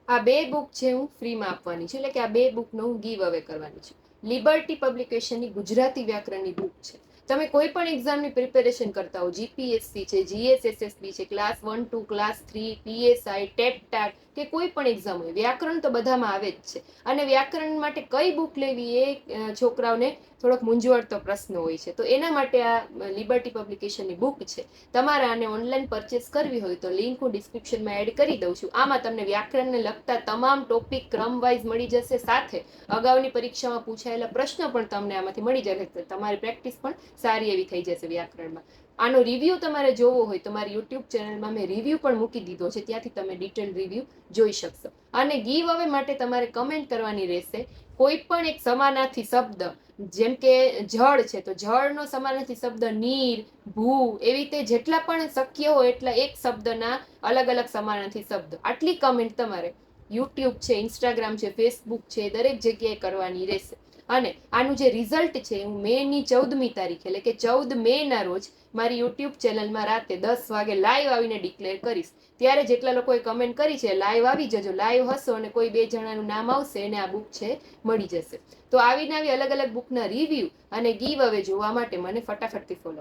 આ બે બુક છે હું ફ્રીમાં આપવાની છું, એટલે કે આ બે બુકનો હું ગીવ અવે કરવાની છું. લિબર્ટી પબ્લિકેશનની ગુજરાતી વ્યાકરણની બુક છે. તમે કોઈ પણ એક્ઝામની પ્રિપેરેશન કરતા હો, જીપીએસસી છે, જીએસએસએસબી છે, class 1 2 class 3, PSI, TET TAT કે કોઈ પણ એક્ઝામ હોય, વ્યાકરણ તો બધામાં આવે જ છે. અને વ્યાકરણ માટે કઈ બુક લેવી એ છોકરાઓને થોડોક મૂંઝવણતો પ્રશ્ન હોય છે. તો એના માટે આ લિબર્ટી પબ્લિકેશનની બુક છે. તમારે આને ઓનલાઈન પરચેસ કરવી હોય તો લિંક હું ડિસ્ક્રિપ્શનમાં એડ કરી દઉં છું. આમાં તમને વ્યાકરણને લગતા તમામ ટોપિક ક્રમવાઇઝ મળી જશે, સાથે અગાઉની પરીક્ષામાં પૂછાયેલા પ્રશ્નો પણ તમને આમાંથી મળી જશે. તમારી પ્રેક્ટિસ પણ સારી એવી થઈ જશે વ્યાકરણમાં. આનો રિવ્યૂ તમારે જોવો હોય તો મારી યુટ્યુબ ચેનલમાં મેં રિવ્યૂ પણ મૂકી દીધો છે, ત્યાંથી તમે ડિટેલ રિવ્યૂ જોઈ શકશો. અને ગીવ અવે માટે તમારે કમેન્ટ કરવાની રહેશે. કોઈ પણ એક સમાનાર્થી શબ્દ, જેમ કે જળ છે તો જળનો સમાનાર્થી શબ્દ નીર, ભૂ, એવી રીતે જેટલા પણ શક્ય હોય એટલા એક શબ્દના અલગ અલગ સમાનાર્થી શબ્દ, આટલી કમેન્ટ તમારે યુટ્યુબ છે, ઇન્સ્ટાગ્રામ છે, ફેસબુક છે, દરેક જગ્યાએ કરવાની રહેશે. અને આનું જે રિઝલ્ટ છે હું મેની 14મી તારીખે, એટલે કે 14 મે ના રોજ મારી યુટ્યુબ ચેનલમાં રાતે 10 વાગે લાઈવ આવીને ડિક્લેર કરીશ. ત્યારે જેટલા લોકોએ કમેન્ટ કરી છે લાઈવ આવી જજો. લાઈવ હશો અને કોઈ બે જણાનું નામ આવશે એને આ બુક છે મળી જશે. તો આવીને આવી અલગ અલગ બુકના રિવ્યૂ અને ગીવ અવે જોવા માટે મને ફટાફટથી ફોલો